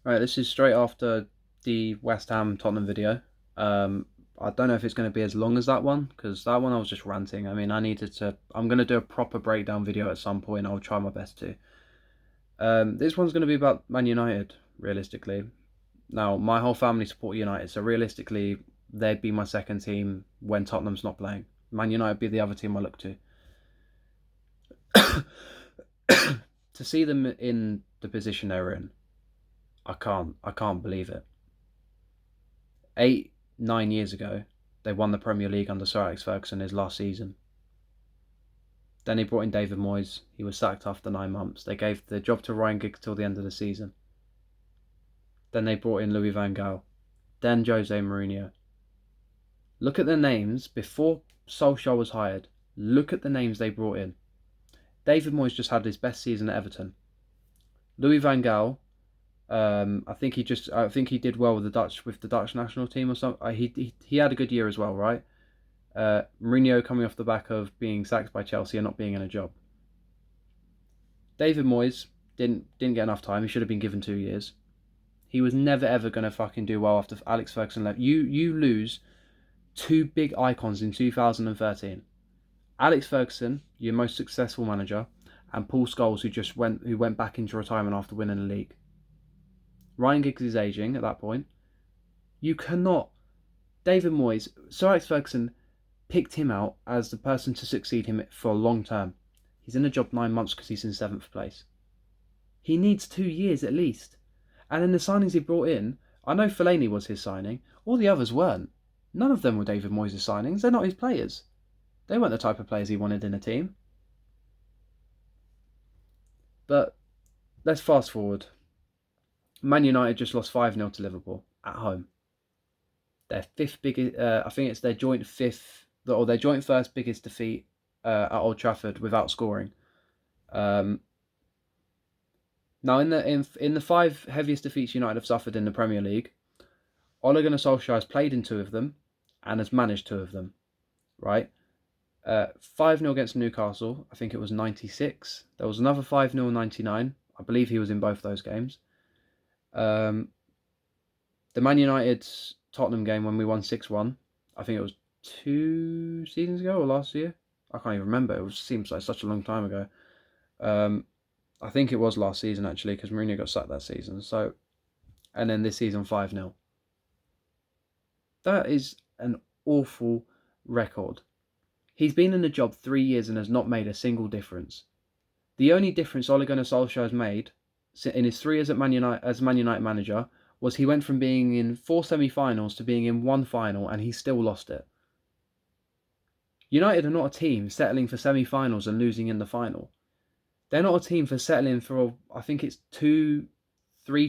Right, this is straight after the West Ham Tottenham video. I don't know if it's going to be as long as that one because that one I was just ranting. I mean, I needed to. I'm going to do a proper breakdown video at some point. I'll try my best to. This one's going to be about Man United, realistically. Now, my whole family support United, so realistically, they'd be my second team when Tottenham's not playing. Man United be the other team I look to. To see them in the position they're in, I can't believe it. 8, 9 years ago, they won the Premier League under Sir Alex Ferguson his last season. Then he brought in David Moyes. He was sacked after 9 months. They gave the job to Ryan Giggs till the end of the season. Then they brought in Louis van Gaal. Then Jose Mourinho. Look at the names before Solskjaer was hired. Look at the names they brought in. David Moyes just had his best season at Everton. Louis van Gaal, I think he did well with the Dutch national team or something. He had a good year as well, right? Mourinho coming off the back of being sacked by Chelsea and not being in a job. David Moyes didn't get enough time. He should have been given 2 years. He was never ever going to fucking do well after Alex Ferguson left. You lose two big icons in 2013. Alex Ferguson, your most successful manager, and Paul Scholes, who went back into retirement after winning the league. Ryan Giggs is aging at that point. You cannot. David Moyes, Sir Alex Ferguson picked him out as the person to succeed him for a long term. He's in a job 9 months because he's in 7th place. He needs 2 years at least. And then the signings he brought in, I know Fellaini was his signing. All the others weren't. None of them were David Moyes' signings. They're not his players. They weren't the type of players he wanted in a team. But let's fast forward. Man United just lost 5-0 to Liverpool at home. Their fifth biggest, I think it's their joint fifth, or their joint first biggest defeat at Old Trafford without scoring. Now, in the five heaviest defeats United have suffered in the Premier League, Ole Gunnar Solskjaer has played in two of them and has managed two of them, right? 5-0 against Newcastle, I think it was 96. There was another 5-0 in 99. I believe he was in both those games. The Man United Tottenham game when we won 6-1, I think it was 2 seasons ago or last year. I can't even remember. Seems like such a long time ago. I think it was last season actually because Mourinho got sacked that season. So, and then this season 5-0. That is an awful record. He's been in the job 3 years and has not made a single difference. The only difference Ole Gunnar Solskjaer has made in his 3 years at Man United as Man United manager was he went from being in 4 semi-finals to being in 1 final, and he still lost it. United are not a team settling for semi-finals and losing in the final. They're not a team for settling for, I think it's 3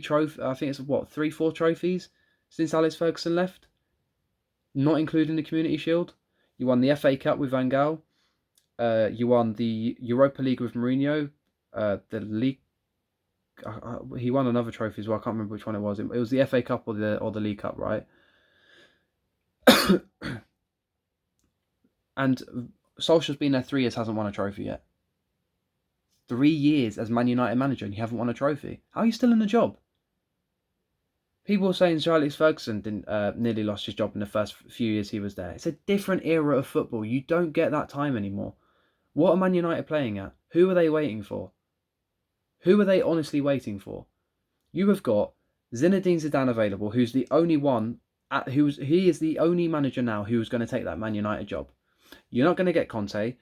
trophies. I think it's 3, 4 trophies since Alex Ferguson left, not including the Community Shield. You won the FA Cup with Van Gaal. You won the Europa League with Mourinho. The league. He won another trophy as well. I can't remember which one it was. It was the FA Cup or the League Cup, right? And Solskjaer's been there 3 years, hasn't won a trophy yet. 3 years as Man United manager and you haven't won a trophy. How are you still in the job? People were saying Sir Alex Ferguson didn't nearly lost his job in the first few years he was there. It's a different era of football. You don't get that time anymore. What are Man United playing at? Who are they waiting for? Who are they honestly waiting for? You have got Zinedine Zidane available, who's the only one. He is the only manager now who is going to take that Man United job. You're not going to get Conte.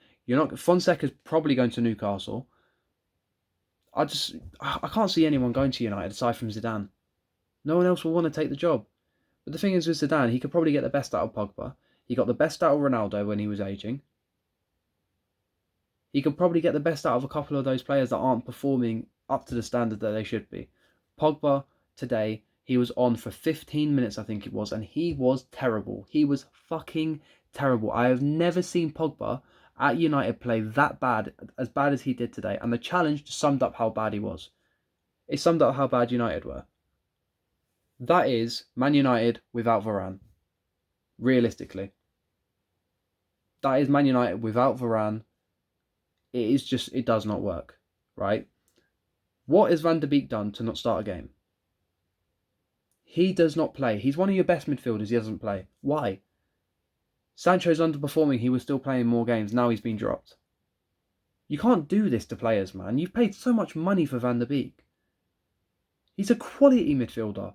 Fonseca's probably going to Newcastle. I can't see anyone going to United aside from Zidane. No one else will want to take the job. But the thing is with Zidane, he could probably get the best out of Pogba. He got the best out of Ronaldo when he was aging. He could probably get the best out of a couple of those players that aren't performing up to the standard that they should be. Pogba, today, he was on for 15 minutes, I think it was, and he was terrible. He was fucking terrible. I have never seen Pogba at United play that bad as he did today. And the challenge summed up how bad he was. It summed up how bad United were. That is Man United without Varane. Realistically. That is Man United without Varane. It does not work, right? What has Van de Beek done to not start a game? He does not play. He's one of your best midfielders. He doesn't play. Why? Sancho's underperforming. He was still playing more games. Now he's been dropped. You can't do this to players, man. You've paid so much money for Van der Beek. He's a quality midfielder.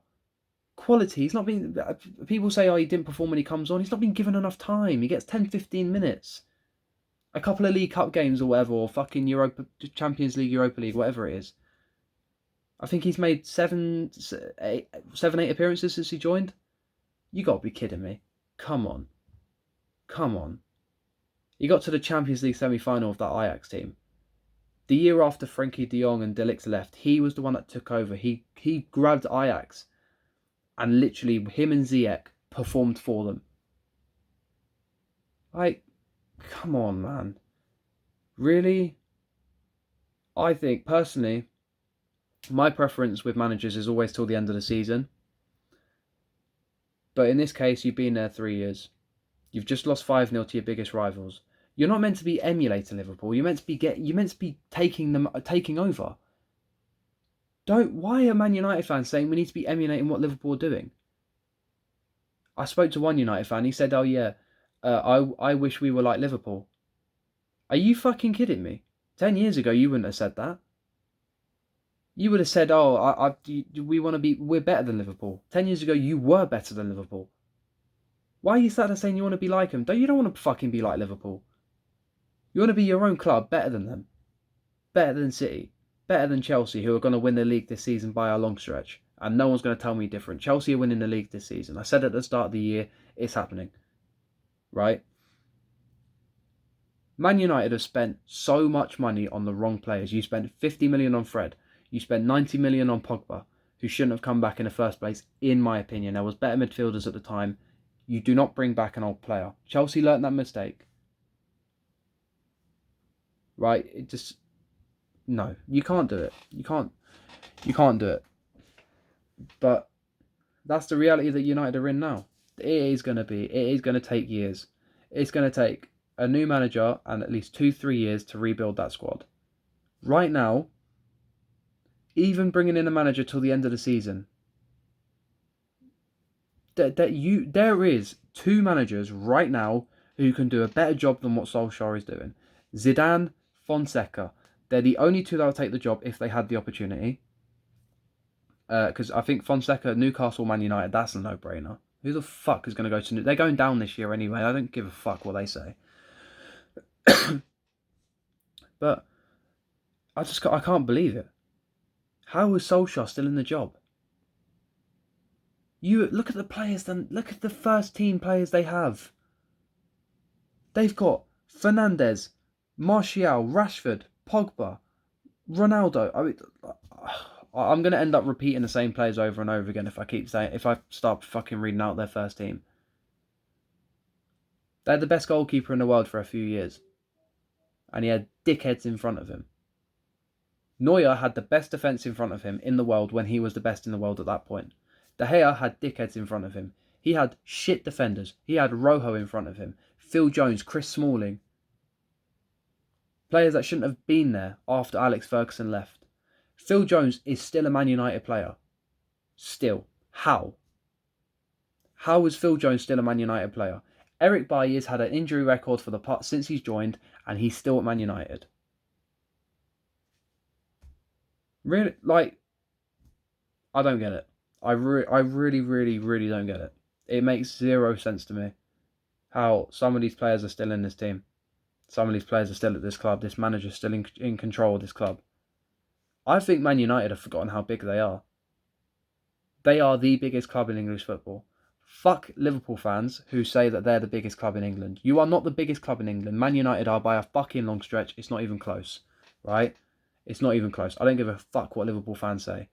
Quality. He's not been... People say, oh, he didn't perform when he comes on. He's not been given enough time. He gets 10, 15 minutes. A couple of League Cup games or whatever, or fucking Champions League, Europa League, whatever it is. I think he's made 7, 8 appearances since he joined. You got to be kidding me. Come on. Come on. He got to the Champions League semi-final of that Ajax team. The year after Frenkie de Jong and De Ligt left, he was the one that took over. He grabbed Ajax, and literally him and Ziyech performed for them. Like, come on, man. Really? I think, personally, my preference with managers is always till the end of the season. But in this case, you've been there 3 years. You've just lost 5-0 to your biggest rivals. You're not meant to be emulating Liverpool. You're meant to be taking over. Why are Man United fans saying we need to be emulating what Liverpool are doing? I spoke to one United fan. He said, "Oh yeah, I wish we were like Liverpool." Are you fucking kidding me? 10 years ago, you wouldn't have said that. You would have said, "Oh, we're better than Liverpool." 10 years ago, you were better than Liverpool. Why are you sat there saying you want to be like them? You don't want to fucking be like Liverpool. You want to be your own club, better than them. Better than City. Better than Chelsea, who are going to win the league this season by a long stretch. And no one's going to tell me different. Chelsea are winning the league this season. I said at the start of the year, it's happening. Right? Man United have spent so much money on the wrong players. You spent 50 million on Fred. You spent 90 million on Pogba, who shouldn't have come back in the first place, in my opinion. There was better midfielders at the time. You do not bring back an old player. Chelsea learnt that mistake. Right? It just... No, you can't do it. You can't do it. But that's the reality that United are in now. It is going to take years. It's going to take a new manager and at least 2-3 years to rebuild that squad. Right now, even bringing in a manager till the end of the season, there is 2 managers right now who can do a better job than what Solskjaer is doing. Zidane, Fonseca. They're the only 2 that will take the job if they had the opportunity. Because I think Fonseca, Newcastle, Man United, that's a no-brainer. Who the fuck is going to go to... They're going down this year anyway. I don't give a fuck what they say. But I can't believe it. How is Solskjaer still in the job? You look at the players, then look at the first team players they have. They've got Fernandes, Martial, Rashford, Pogba, Ronaldo. I'm going to end up repeating the same players over and over again if I start fucking reading out their first team. They had the best goalkeeper in the world for a few years. And he had dickheads in front of him. Neuer had the best defence in front of him in the world when he was the best in the world at that point. De Gea had dickheads in front of him. He had shit defenders. He had Rojo in front of him. Phil Jones, Chris Smalling. Players that shouldn't have been there after Alex Ferguson left. Phil Jones is still a Man United player. Still. How? How is Phil Jones still a Man United player? Eric Bailly has had an injury record for the part since he's joined, and he's still at Man United. Really, like, I don't get it. I really, really, really don't get it. It makes zero sense to me how some of these players are still in this team. Some of these players are still at this club. This manager's still in control of this club. I think Man United have forgotten how big they are. They are the biggest club in English football. Fuck Liverpool fans who say that they're the biggest club in England. You are not the biggest club in England. Man United are by a fucking long stretch. It's not even close, right? It's not even close. I don't give a fuck what Liverpool fans say.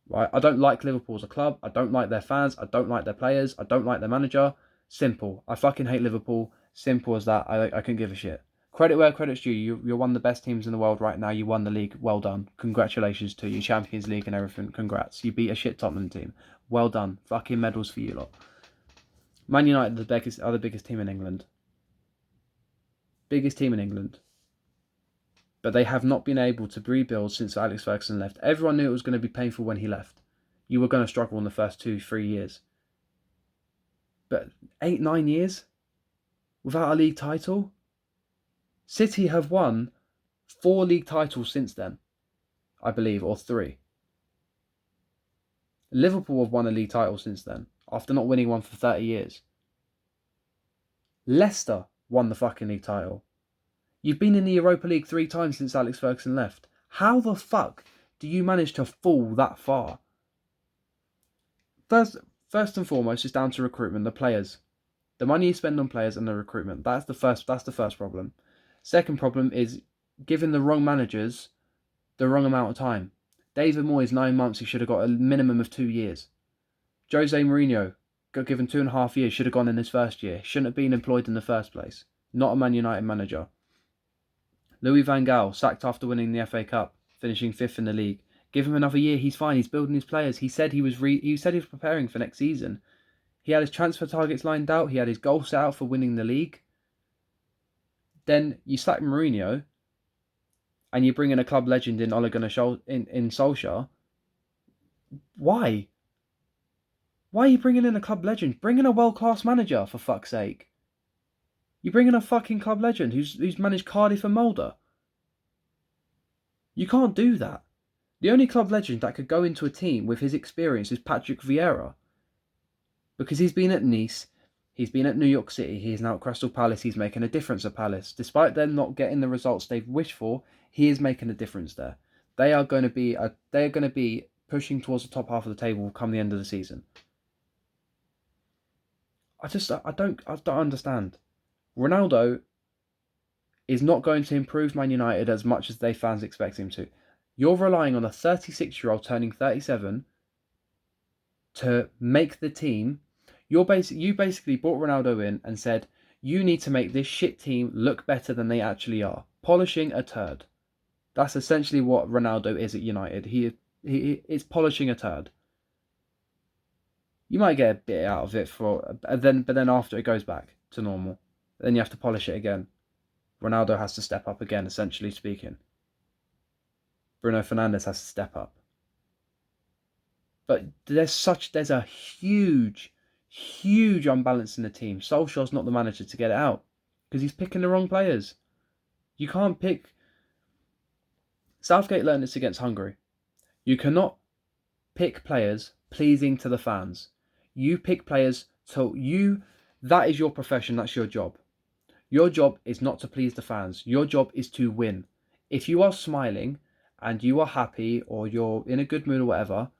Right? I don't like Liverpool as a club. I don't like their fans. I don't like their players. I don't like their manager. Simple. I fucking hate Liverpool. Simple as that. I couldn't give a shit. Credit where credit's due. You're one of the best teams in the world right now. You won the league. Well done. Congratulations to you. Champions League and everything. Congrats. You beat a shit Tottenham team. Well done. Fucking medals for you lot. Man United are the biggest team in England. Biggest team in England. But they have not been able to rebuild since Alex Ferguson left. Everyone knew it was going to be painful when he left. you were going to struggle in the first 2-3 years. But 8-9 years without a league title? City have won 4 league titles since then, I believe, or 3. Liverpool have won a league title since then, after not winning one for 30 years. Leicester won the fucking league title. You've been in the Europa League 3 times since Alex Ferguson left. How the fuck do you manage to fall that far? First and foremost, it's down to recruitment, the players. The money you spend on players and the recruitment. That's the first problem. Second problem is giving the wrong managers the wrong amount of time. David Moyes, 9 months, he should have got a minimum of 2 years. Jose Mourinho got given 2.5 years, should have gone in his first year. Shouldn't have been employed in the first place. Not a Man United manager. Louis van Gaal, sacked after winning the FA Cup, finishing 5th in the league. Give him another year, he's fine. He's building his players. He said he was preparing for next season. He had his transfer targets lined out. He had his goal set out for winning the league. Then you sack Mourinho, and you bring in a club legend in Ole Gunnar Solskjaer. Why? Why are you bringing in a club legend? Bring in a world-class manager, for fuck's sake. You bring in a fucking club legend who's managed Cardiff and Mulder. You can't do that. The only club legend that could go into a team with his experience is Patrick Vieira. Because he's been at Nice, he's been at New York City, he's now at Crystal Palace, he's making a difference at Palace. Despite them not getting the results they've wished for, he is making a difference there. They are going to be pushing towards the top half of the table come the end of the season. I don't understand. Ronaldo is not going to improve Man United as much as they fans expect him to. You're relying on a 36-year-old turning 37 to make the team. You basically brought Ronaldo in and said, you need to make this shit team look better than they actually are. Polishing a turd. That's essentially what Ronaldo is at United. He is polishing a turd. You might get a bit out of it but then after it goes back to normal. Then you have to polish it again. Ronaldo has to step up again, essentially speaking. Bruno Fernandes has to step up. But there's a huge unbalance in the team. Solskjaer's not the manager to get it out because he's picking the wrong players. You can't pick. Southgate learned this against Hungary. You cannot pick players pleasing to the fans. You pick players that is your profession, that's your job. Your job is not to please the fans. Your job is to win. If you are smiling and you are happy or you're in a good mood or whatever,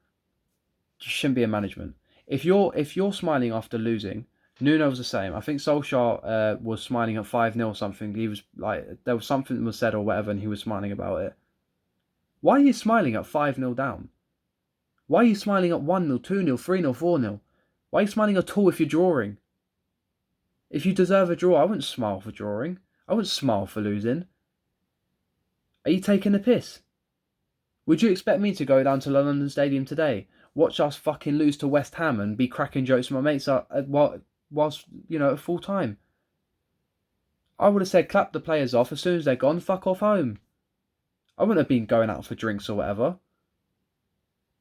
you shouldn't be in management. If you're smiling after losing, Nuno was the same. I think Solskjaer was smiling at 5-0 or something. He was like, there was something that was said or whatever, and he was smiling about it. Why are you smiling at 5-0 down? Why are you smiling at 1-0, 2-0, 3-0, 4-0? Why are you smiling at all if you're drawing? If you deserve a draw, I wouldn't smile for drawing. I wouldn't smile for losing. Are you taking the piss? Would you expect me to go down to London Stadium today, watch us fucking lose to West Ham and be cracking jokes with my mates whilst at full time? I would have said clap the players off as soon as they're gone, fuck off home. I wouldn't have been going out for drinks or whatever.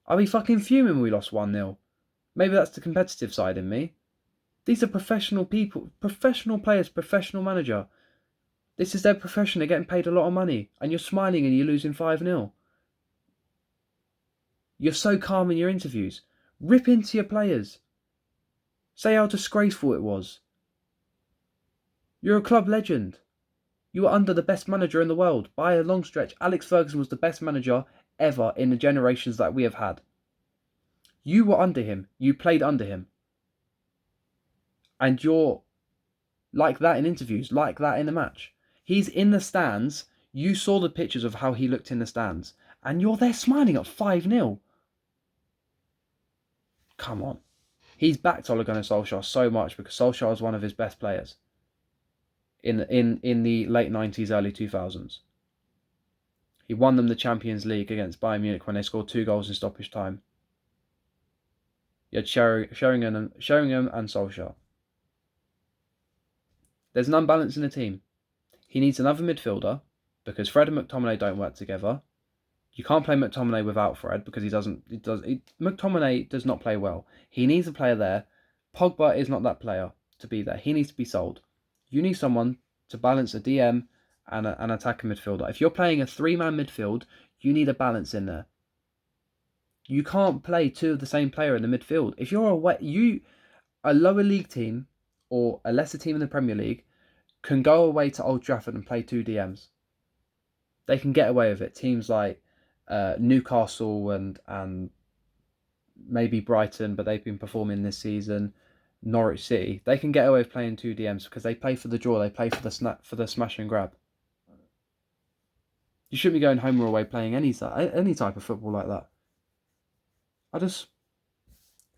I'd be fucking fuming when we lost 1-0. Maybe that's the competitive side in me. These are professional people, professional players, professional manager. This is their profession, they're getting paid a lot of money, and you're smiling and you're losing 5-0. You're so calm in your interviews. Rip into your players. Say how disgraceful it was. You're a club legend. You were under the best manager in the world. By a long stretch, Alex Ferguson was the best manager ever in the generations that we have had. You were under him. You played under him. And you're like that in interviews, like that in the match. He's in the stands. You saw the pictures of how he looked in the stands. And you're there smiling at 5-0. Come on. He's backed Ole Gunnar Solskjaer so much because Solskjaer was one of his best players in the late 90s, early 2000s. He won them the Champions League against Bayern Munich when they scored 2 goals in stoppage time. You had Sheringham and Solskjaer. There's an unbalance in the team. He needs another midfielder because Fred and McTominay don't work together. You can't play McTominay without Fred because McTominay does not play well. He needs a player there. Pogba is not that player to be there. He needs to be sold. You need someone to balance a DM and an attacking midfielder. If you're playing a 3-man midfield, you need a balance in there. You can't play two of the same player in the midfield. If you're a lower league team or a lesser team in the Premier League can go away to Old Trafford and play 2 DMs. They can get away with it. Teams like Newcastle and maybe Brighton, but they've been performing this season. Norwich City, they can get away with playing 2 DMs because they play for the draw. They play for the smash and grab. You shouldn't be going home or away playing any type of football like that.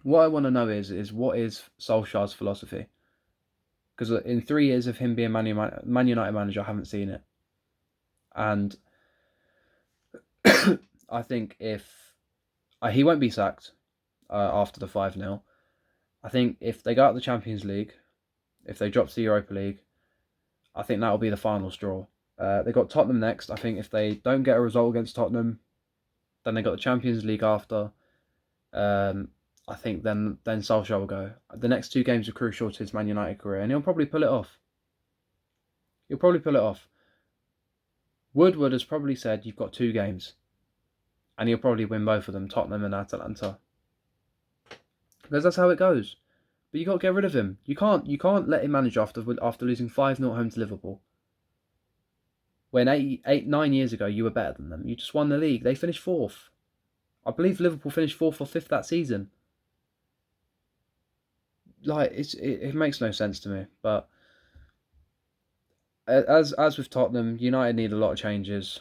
What I want to know is what is Solskjaer's philosophy? Because in 3 years of him being Man United manager, I haven't seen it. And I think if he won't be sacked after the 5-0. I think if they go out the Champions League, if they drop to the Europa League, I think that'll be the final straw. They got Tottenham next. I think if they don't get a result against Tottenham, then they got the Champions League after. I think then Solskjaer will go. The next 2 games are crucial to his Man United career, and he'll probably pull it off. Woodward has probably said you've got 2 games, and he'll probably win both of them, Tottenham and Atalanta. Because that's how it goes. But you got to get rid of him. You can't let him manage after losing 5-0 home to Liverpool. When 9 years ago you were better than them. You just won the league. They finished 4th. I believe Liverpool finished 4th or 5th that season. Like it makes no sense to me. But as with Tottenham, United need a lot of changes.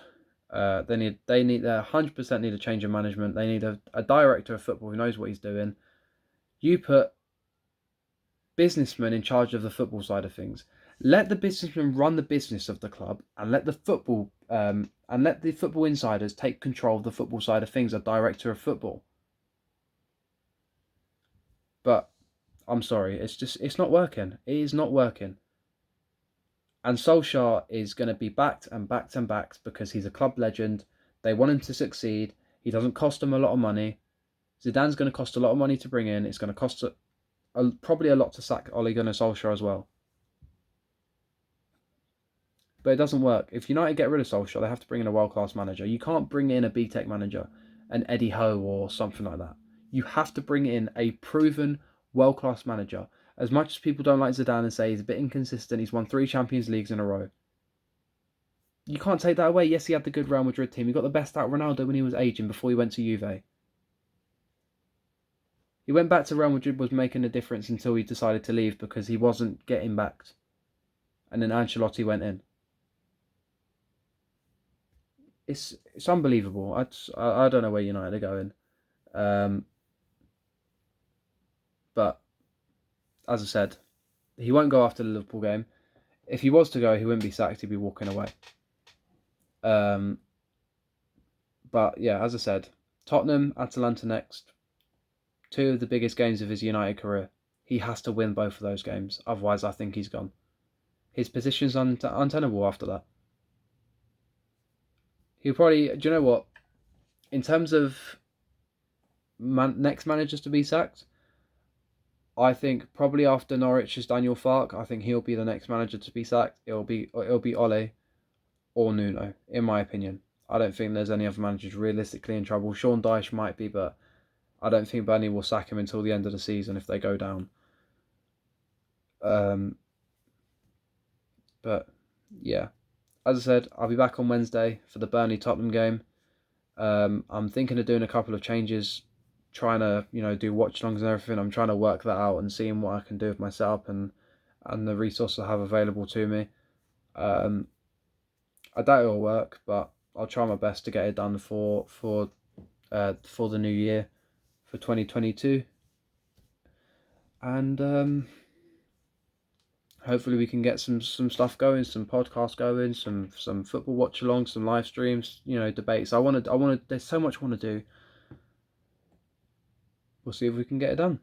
They 100% need a change of management. They need a director of football who knows what he's doing. You put businessmen in charge of the football side of things. Let the businessmen run the business of the club, and let the football insiders take control of the football side of things. A director of football. But I'm sorry, it's not working. It is not working. And Solskjaer is going to be backed and backed and backed because he's a club legend. They want him to succeed. He doesn't cost them a lot of money. Zidane's going to cost a lot of money to bring in. It's going to cost probably a lot to sack Ole Gunnar Solskjaer as well. But it doesn't work. If United get rid of Solskjaer, they have to bring in a world-class manager. You can't bring in a BTEC manager, an Eddie Howe or something like that. You have to bring in a proven world-class manager. As much as people don't like Zidane and say he's a bit inconsistent, he's won 3 Champions Leagues in a row. You can't take that away. Yes, he had the good Real Madrid team. He got the best out of Ronaldo when he was aging before he went to Juve. He went back to Real Madrid, was making a difference until he decided to leave because he wasn't getting backed. And then Ancelotti went in. It's unbelievable. I don't know where United are going. But as I said, he won't go after the Liverpool game. If he was to go, he wouldn't be sacked. He'd be walking away. But yeah, as I said, Tottenham, Atalanta next. 2 of the biggest games of his United career. He has to win both of those games. Otherwise, I think he's gone. His position's untenable after that. He'll probably... Do you know what? In terms of next managers to be sacked, I think probably after Norwich is Daniel Farke. I think he'll be the next manager to be sacked. It'll be Ole or Nuno, in my opinion. I don't think there's any other managers realistically in trouble. Sean Dyche might be, but I don't think Burnley will sack him until the end of the season if they go down. But yeah, as I said, I'll be back on Wednesday for the Burnley-Tottenham game. I'm thinking of doing a couple of changes, trying to do watch-alongs and everything. I'm trying to work that out and seeing what I can do with my setup and the resources I have available to me. I doubt it'll work, but I'll try my best to get it done for the new year, for 2022. And hopefully we can get some stuff going, some podcasts going, some football watch-alongs, some live streams, debates. There's so much I want to do. We'll see if we can get it done.